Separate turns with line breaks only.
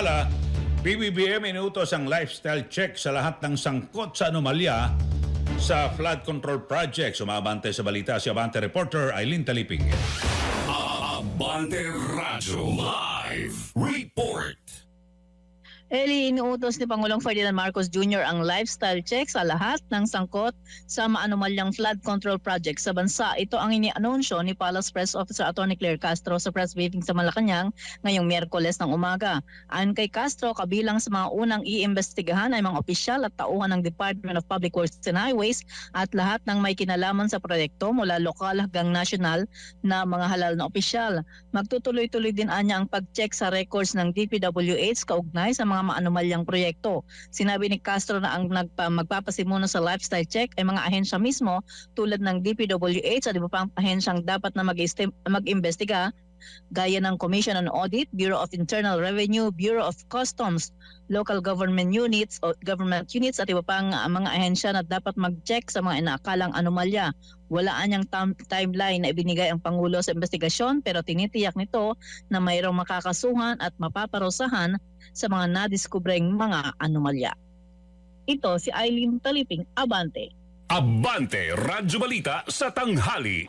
Samantala, PBBM inuutos ang lifestyle check sa lahat ng sangkot sa anomalya sa flood control project. Sumabante sa balita si Abante reporter Aileen Taliping.
Abante Radyo Live Report.
Eli, inuutos ni Pangulong Ferdinand Marcos Jr. ang lifestyle check sa lahat ng sangkot sa maanomalyang flood control project sa bansa. Ito ang inianunsyo ni Palace Press Officer Atty. Claire Castro sa press briefing sa Malacanang ngayong Miyerkules ng umaga. Ayon kay Castro, kabilang sa mga unang iimbestigahan ay mga opisyal at tauhan ng Department of Public Works and Highways at lahat ng may kinalaman sa proyekto mula lokal hanggang nasyonal na mga halal na opisyal. Magtutuloy-tuloy din anya ang pag-check sa records ng DPWH kaugnay sa mga maanomalyang proyekto. Sinabi ni Castro na ang magpapasimula sa lifestyle check ay mga ahensya mismo tulad ng DPWH at iba pang ahensyang dapat na mag-imbestiga gaya ng Commission on Audit, Bureau of Internal Revenue, Bureau of Customs, local government units at iba pang mga ahensya na dapat mag-check sa mga inaakalang anomalya. Wala anyang timeline na ibinigay ang Pangulo sa investigasyon pero tinitiyak nito na mayroong makakasuhan at mapaparusahan sa mga nadiskubreng mga anomalya. Ito si Aileen Taliping, Abante.
Abante Radyo Balita sa tanghali.